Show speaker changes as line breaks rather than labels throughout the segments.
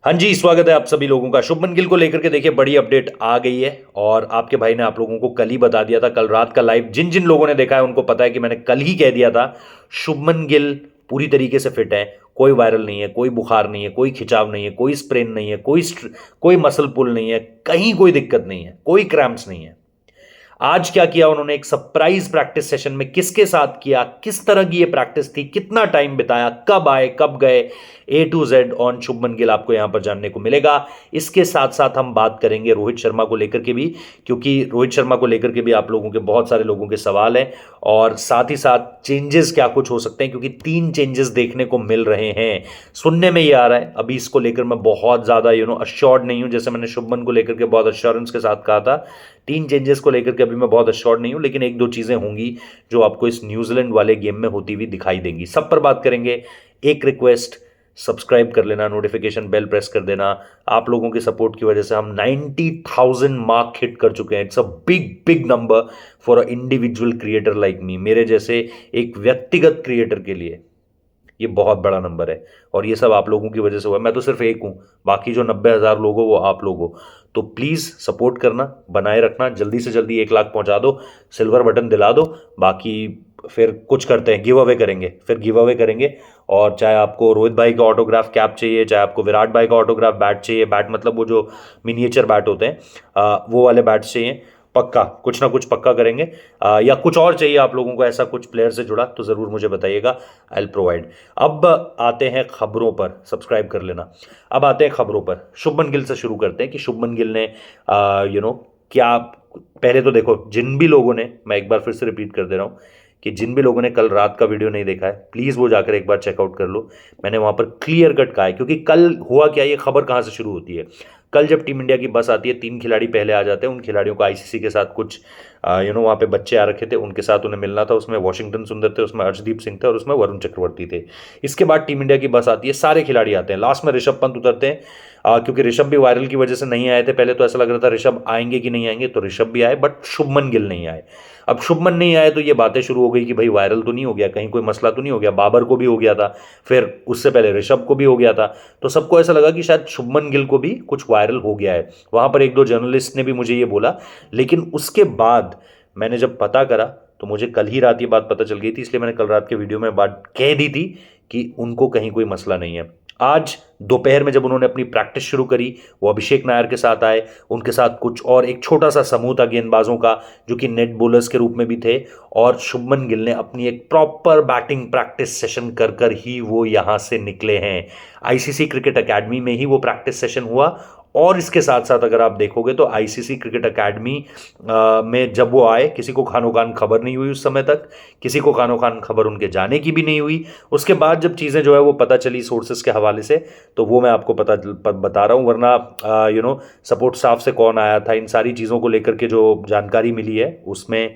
हाँ जी, स्वागत है आप सभी लोगों का। शुभमन गिल को लेकर के देखिए बड़ी अपडेट आ गई है और आपके भाई ने आप लोगों को कल ही बता दिया था। कल रात का लाइव जिन जिन लोगों ने देखा है उनको पता है कि मैंने कल ही कह दिया था शुभमन गिल पूरी तरीके से फिट है। कोई वायरल नहीं है, कोई बुखार नहीं है, कोई खिंचाव नहीं है, कोई स्प्रेन नहीं है, कोई मसल पुल नहीं है, कहीं कोई दिक्कत नहीं है, कोई क्रैम्प्स नहीं है। आज क्या किया उन्होंने, एक सरप्राइज प्रैक्टिस सेशन में किसके साथ किया, किस तरह की ये प्रैक्टिस थी, कितना टाइम बिताया, कब आए कब गए, A to Z on Shubman Gill आपको यहां पर जानने को मिलेगा। इसके साथ साथ हम बात करेंगे रोहित शर्मा को लेकर के भी, क्योंकि रोहित शर्मा को लेकर के भी आप लोगों के बहुत सारे लोगों के सवाल हैं। और साथ ही साथ चेंजेस क्या कुछ हो सकते हैं, क्योंकि 3 चेंजेस देखने को मिल रहे हैं। सुनने में ये आ रहा है, अभी इसको लेकर मैं बहुत ज्यादा अश्योर्ड नहीं हूं, जैसे मैंने शुभमन को लेकर के बहुत अश्योरेंस के साथ कहा था। 3 चेंजेस को लेकर के अभी मैं बहुत अश्योर्ड नहीं हूं, लेकिन एक दो चीजें होंगी जो आपको इस न्यूजीलैंड वाले गेम में होती हुई दिखाई देंगी। सब पर बात करेंगे। एक रिक्वेस्ट, सब्सक्राइब कर लेना, नोटिफिकेशन बेल प्रेस कर देना। आप लोगों की सपोर्ट की वजह से हम 90,000 मार्क हिट कर चुके हैं। It's a big big number for a individual creator like me. मेरे जैसे एक व्यक्तिगत क्रिएटर के लिए ये बहुत बड़ा नंबर है, और ये सब आप लोगों की वजह से हुआ। मैं तो सिर्फ एक हूं, बाकी जो 90,000 लोग हो वो आप लोग हो। तो प्लीज सपोर्ट करना, बनाए रखना, जल्दी से जल्दी 1 लाख पहुंचा दो, सिल्वर बटन दिला दो। बाकी फिर कुछ करते हैं, गिव अवे करेंगे, फिर गिव अवे करेंगे। और चाहे आपको रोहित भाई का ऑटोग्राफ कैप चाहिए, चाहे आपको विराट भाई का ऑटोग्राफ बैट चाहिए, बैट मतलब वो जो मिनिएचर बैट होते हैं, वो वाले बैट्स चाहिए, पक्का कुछ ना कुछ पक्का करेंगे। या कुछ और चाहिए आप लोगों को ऐसा कुछ प्लेयर से जुड़ा, तो ज़रूर मुझे बताइएगा, आई विल प्रोवाइड। अब आते हैं खबरों पर, सब्सक्राइब कर लेना। अब आते हैं खबरों पर, शुभमन गिल से शुरू करते हैं कि शुभमन गिल ने क्या। पहले तो देखो, जिन भी लोगों ने, मैं एक बार फिर से रिपीट कर दे रहा हूँ कि जिन भी लोगों ने कल रात का वीडियो नहीं देखा है, प्लीज़ वो जाकर एक बार चेकआउट कर लो। मैंने वहां पर क्लियर कट कहा है, क्योंकि कल हुआ क्या, ये खबर कहाँ से शुरू होती है। कल जब टीम इंडिया की बस आती है, 3 खिलाड़ी पहले आ जाते हैं। उन खिलाड़ियों को आईसीसी के साथ कुछ वहाँ पे बच्चे आ रखे थे, उनके साथ उन्हें मिलना था। उसमें वॉशिंगटन सुंदर थे, उसमें अर्शदीप सिंह थे और उसमें वरुण चक्रवर्ती थे। इसके बाद टीम इंडिया की बस आती है, सारे खिलाड़ी आते हैं, लास्ट में ऋषभ पंत उतरते हैं। क्योंकि ऋषभ भी वायरल की वजह से नहीं आए थे। पहले तो ऐसा लग रहा था ऋषभ आएंगे कि नहीं आएंगे, तो ऋषभ भी आए, बट शुभमन गिल नहीं आए। अब शुभमन नहीं आए तो ये बातें शुरू हो गई कि भाई वायरल तो नहीं हो गया, कहीं कोई मसला तो नहीं हो गया। बाबर को भी हो गया था, फिर उससे पहले ऋषभ को भी हो गया था। तो सबको ऐसा लगा कि शायद शुभमन गिल को भी कुछ वायरल हो गया है। वहां पर एक दो जर्नलिस्ट ने भी मुझे ये बोला, लेकिन उसके बाद मैंने जब पता करा तो मुझे कल ही रात ये बात पता चल गई थी। इसलिए मैंने कल रात के वीडियो में बात कह दी थी कि उनको कहीं कोई मसला नहीं है। आज दोपहर में जब उन्होंने अपनी प्रैक्टिस शुरू करी, वो अभिषेक नायर के साथ आए, उनके साथ कुछ और एक छोटा सा समूह था गेंदबाजों का, जो कि नेट बॉलर्स के रूप में भी थे। और शुभमन गिल ने अपनी एक प्रॉपर बैटिंग प्रैक्टिस सेशन कर कर ही वो यहां से निकले हैं। आईसीसी क्रिकेट एकेडमी में ही वो प्रैक्टिस सेशन हुआ। और इसके साथ साथ अगर आप देखोगे तो आईसीसी क्रिकेट एकेडमी में जब वो आए, किसी को खानो खान खबर नहीं हुई उस समय तक, किसी को खानो खान खबर उनके जाने की भी नहीं हुई। उसके बाद जब चीज़ें जो है वो पता चली सोर्सेस के हवाले से, तो वो मैं आपको बता रहा हूँ। वरना सपोर्ट स्टाफ से कौन आया था, इन सारी चीज़ों को लेकर के जो जानकारी मिली है उसमें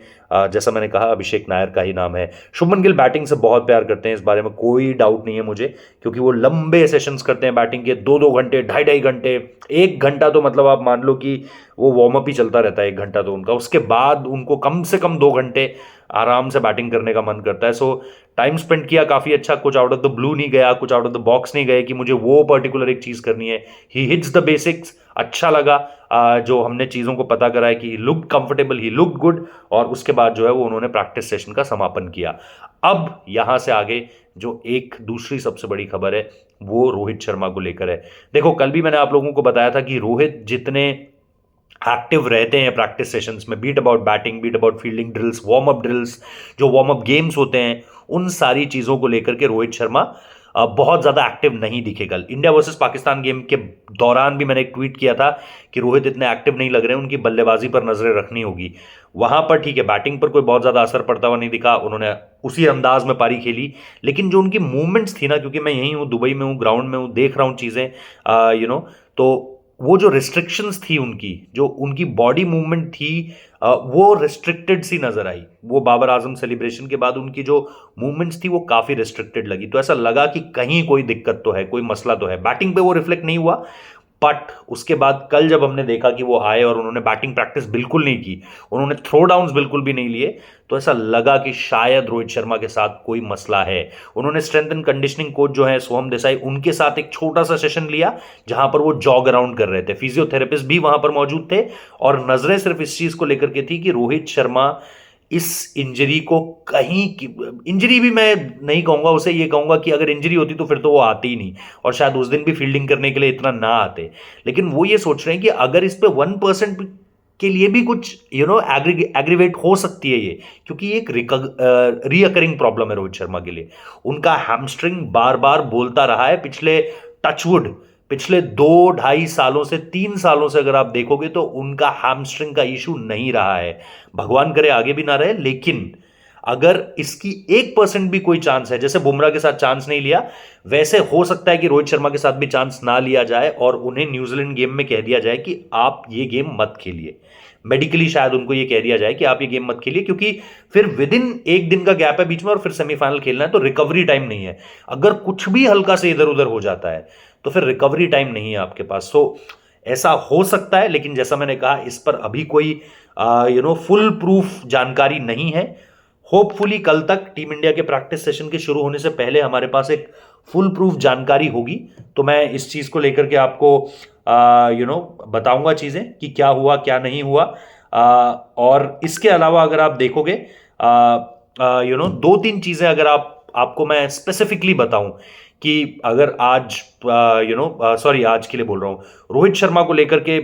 जैसा मैंने कहा, अभिषेक नायर का ही नाम है। शुभमन गिल बैटिंग से बहुत प्यार करते हैं, इस बारे में कोई डाउट नहीं है मुझे, क्योंकि वो लंबे सेशंस करते हैं बैटिंग के, 2-2 घंटे, 2.5-2.5 घंटे। 1 घंटा तो मतलब आप मान लो कि वो वार्म अप ही चलता रहता है, 1 घंटा तो उनका। उसके बाद उनको कम से कम 2 घंटे आराम से बैटिंग करने का मन करता है। सो टाइम स्पेंड किया काफी अच्छा, कुछ आउट ऑफ द ब्लू नहीं गया, कुछ आउट ऑफ द बॉक्स नहीं गए कि मुझे वो पर्टिकुलर एक चीज करनी है। He hits the basics. अच्छा लगा जो हमने चीजों को पता करा है कि he looked comfortable, he looked good. और उसके बाद जो है वो उन्होंने प्रैक्टिस सेशन का समापन किया। अब यहां से आगे जो एक दूसरी सबसे बड़ी खबर है वो रोहित शर्मा को लेकर है। देखो, कल भी मैंने आप लोगों को बताया था कि रोहित जितने एक्टिव रहते हैं प्रैक्टिस सेशंस में, beat about batting, beat about fielding drills, warm up drills, जो वार्म अप गेम्स होते हैं, उन सारी चीजों को लेकर के रोहित शर्मा बहुत ज्यादा एक्टिव नहीं दिखे। कल इंडिया वर्सेस पाकिस्तान गेम के दौरान भी मैंने एक ट्वीट किया था कि रोहित इतने एक्टिव नहीं लग रहे हैं, उनकी बल्लेबाजी पर नजरें रखनी होगी। वहां पर ठीक है, बैटिंग पर कोई बहुत ज्यादा असर पड़ता हुआ नहीं दिखा, उन्होंने उसी अंदाज में पारी खेली। लेकिन जो उनकी मूवमेंट्स थी ना, क्योंकि मैं यहीं हूं, दुबई में हूं, ग्राउंड में हूं, देख रहा हूं चीजें, तो वो जो रिस्ट्रिक्शंस थी उनकी, जो उनकी बॉडी मूवमेंट थी, वो रिस्ट्रिक्टेड सी नजर आई। वो बाबर आजम सेलिब्रेशन के बाद उनकी जो मूवमेंट्स थी वो काफी रिस्ट्रिक्टेड लगी। तो ऐसा लगा कि कहीं कोई दिक्कत तो है, कोई मसला तो है। बैटिंग पे वो रिफ्लेक्ट नहीं हुआ, बट उसके बाद कल जब हमने देखा कि वो आए और उन्होंने बैटिंग प्रैक्टिस बिल्कुल नहीं की, उन्होंने थ्रो डाउन्स बिल्कुल भी नहीं लिए, तो ऐसा लगा कि शायद रोहित शर्मा के साथ कोई मसला है। उन्होंने स्ट्रेंथ एंड कंडीशनिंग कोच जो है सोहम देसाई, उनके साथ एक छोटा सा सेशन लिया जहां पर वो जॉग अराउंड कर रहे थे, फिजियोथेरेपिस्ट भी वहां पर मौजूद थे, और नजरें सिर्फ इस चीज को लेकर के थी कि रोहित शर्मा इस इंजरी को कहीं की, इंजरी भी मैं नहीं कहूंगा उसे, ये कहूंगा कि अगर इंजरी होती तो फिर तो वो आते ही नहीं, और शायद उस दिन भी फील्डिंग करने के लिए इतना ना आते। लेकिन वो ये सोच रहे हैं कि अगर इस पे 1% के लिए भी कुछ एग्रीवेट हो सकती है ये, क्योंकि ये एक रिकरिंग प्रॉब्लम है रोहित शर्मा के लिए। उनका हैमस्ट्रिंग बार बार बोलता रहा है पिछले, टचवुड, पिछले 2-2.5 सालों से 3 सालों से अगर आप देखोगे तो उनका हैमस्ट्रिंग का इशू नहीं रहा है। भगवान करे आगे भी ना रहे, लेकिन अगर इसकी 1% भी कोई चांस है, जैसे बुमराह के साथ चांस नहीं लिया, वैसे हो सकता है कि रोहित शर्मा के साथ भी चांस ना लिया जाए और उन्हें न्यूजीलैंड गेम में कह दिया जाए कि आप ये गेम मत खेलिए। मेडिकली शायद उनको ये कह दिया जाए कि आप ये गेम मत खेलिए, क्योंकि फिर विद इन एक दिन का गैप है बीच में और फिर सेमीफाइनल खेलना है, तो रिकवरी टाइम नहीं है। अगर कुछ भी हल्का से इधर उधर हो जाता है तो फिर रिकवरी टाइम नहीं है आपके पास। सो ऐसा हो सकता है, लेकिन जैसा मैंने कहा इस पर अभी कोई फुल प्रूफ जानकारी नहीं है। होपफुली कल तक टीम इंडिया के प्रैक्टिस सेशन के शुरू होने से पहले हमारे पास एक फुल प्रूफ जानकारी होगी, तो मैं इस चीज को लेकर के आपको बताऊंगा चीजें कि क्या हुआ क्या नहीं हुआ। और इसके अलावा अगर आप देखोगे 2-3 चीजें अगर आपको मैं स्पेसिफिकली बताऊं कि अगर आज सॉरी आज के लिए बोल रहा हूं, रोहित शर्मा को लेकर के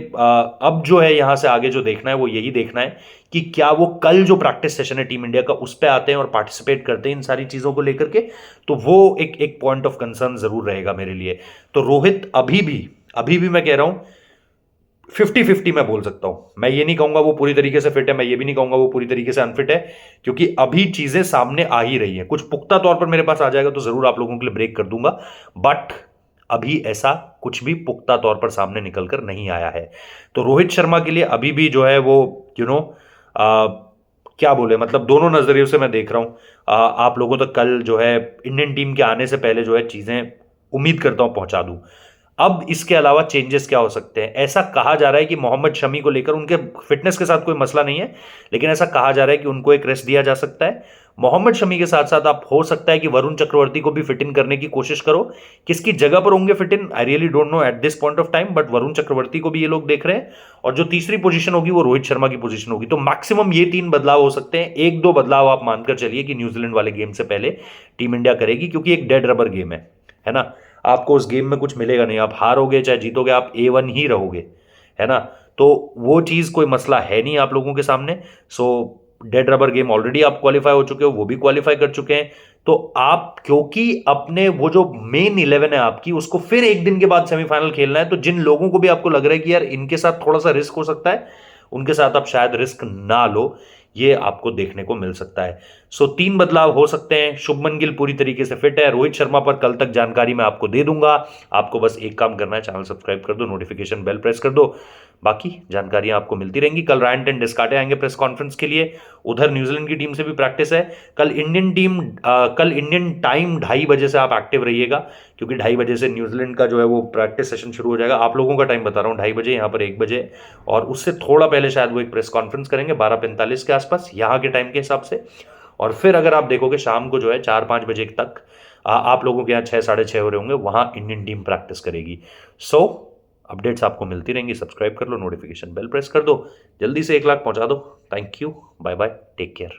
अब जो है यहां से आगे जो देखना है वो यही देखना है कि क्या वो कल जो प्रैक्टिस सेशन है टीम इंडिया का उस पर आते हैं और पार्टिसिपेट करते हैं इन सारी चीजों को लेकर के, तो वो एक पॉइंट ऑफ कंसर्न जरूर रहेगा मेरे लिए। तो रोहित अभी भी मैं कह रहा हूं 50-50 मैं बोल सकता हूं। मैं ये नहीं कहूंगा वो पूरी तरीके से फिट है, मैं ये भी नहीं कहूंगा वो पूरी तरीके से अनफिट है, क्योंकि अभी चीजें सामने आ ही रही हैं। कुछ पुख्ता तौर पर मेरे पास आ जाएगा तो जरूर आप लोगों के लिए ब्रेक कर दूंगा, बट अभी ऐसा कुछ भी पुख्ता तौर पर सामने निकल कर नहीं आया है। तो रोहित शर्मा के लिए अभी भी जो है वो क्या बोले, मतलब दोनों नजरियों से मैं देख रहा हूं। आप लोगों तक कल जो है इंडियन टीम के आने से पहले जो है चीजें उम्मीद करता हूं पहुंचा दूं। अब इसके अलावा चेंजेस क्या हो सकते हैं, ऐसा कहा जा रहा है कि मोहम्मद शमी को लेकर उनके फिटनेस के साथ कोई मसला नहीं है, लेकिन ऐसा कहा जा रहा है कि उनको एक रेस्ट दिया जा सकता है। मोहम्मद शमी के साथ साथ आप हो सकता है कि वरुण चक्रवर्ती को भी फिट इन करने की कोशिश करो। किसकी जगह पर होंगे fit in, I really don't know at this point of time, but Varun Chakravarthy को भी ये लोग देख रहे हैं। और जो तीसरी पोजीशन होगी वो रोहित शर्मा की पोजीशन होगी। तो मैक्सिमम ये 3 बदलाव हो सकते हैं। 1-2 बदलाव आप मानकर चलिए कि न्यूजीलैंड वाले गेम से पहले टीम इंडिया करेगी, क्योंकि एक डेड रबर गेम है ना। आपको उस गेम में कुछ मिलेगा नहीं, आप हारोगे चाहे जीतोगे आप A1 ही रहोगे, है ना। तो वो चीज कोई मसला है नहीं आप लोगों के सामने। सो डेड रबर गेम ऑलरेडी आप क्वालिफाई हो चुके हो, वो भी क्वालिफाई कर चुके हैं। तो आप क्योंकि अपने वो जो मेन 11 है आपकी उसको फिर एक दिन के बाद सेमीफाइनल खेलना है, तो जिन लोगों को भी आपको लग रहा है कि यार इनके साथ थोड़ा सा रिस्क हो सकता है, उनके साथ आप शायद रिस्क ना लो, ये आपको देखने को मिल सकता है। सो 3 बदलाव हो सकते हैं। शुभमन गिल पूरी तरीके से फिट है। रोहित शर्मा पर कल तक जानकारी मैं आपको दे दूंगा। आपको बस एक काम करना है, चैनल सब्सक्राइब कर दो, नोटिफिकेशन बेल प्रेस कर दो, बाकी जानकारियां आपको मिलती रहेंगी। कल रायन एंड डिस्काटे आएंगे प्रेस कॉन्फ्रेंस के लिए, उधर न्यूजीलैंड की टीम से भी प्रैक्टिस है। कल इंडियन टाइम 2:30 बजे से आप एक्टिव रहिएगा, क्योंकि 2:30 बजे से न्यूजीलैंड का जो है वो प्रैक्टिस सेशन शुरू हो जाएगा। आप लोगों का टाइम बता रहा हूँ 2:30 बजे, यहाँ पर 1 बजे, और उससे थोड़ा पहले शायद वो एक प्रेस कॉन्फ्रेंस करेंगे 12:45 के आसपास यहाँ के टाइम के हिसाब से। और फिर अगर आप देखोगे शाम को जो है 4-5 बजे तक आप लोगों के यहाँ 6-6:30 हो रहे होंगे, वहां इंडियन टीम प्रैक्टिस करेगी। सो अपडेट्स आपको मिलती रहेंगी। सब्सक्राइब कर लो, नोटिफिकेशन बेल प्रेस कर दो, जल्दी से 1 लाख पहुंचा दो। Thank you, bye bye, take care.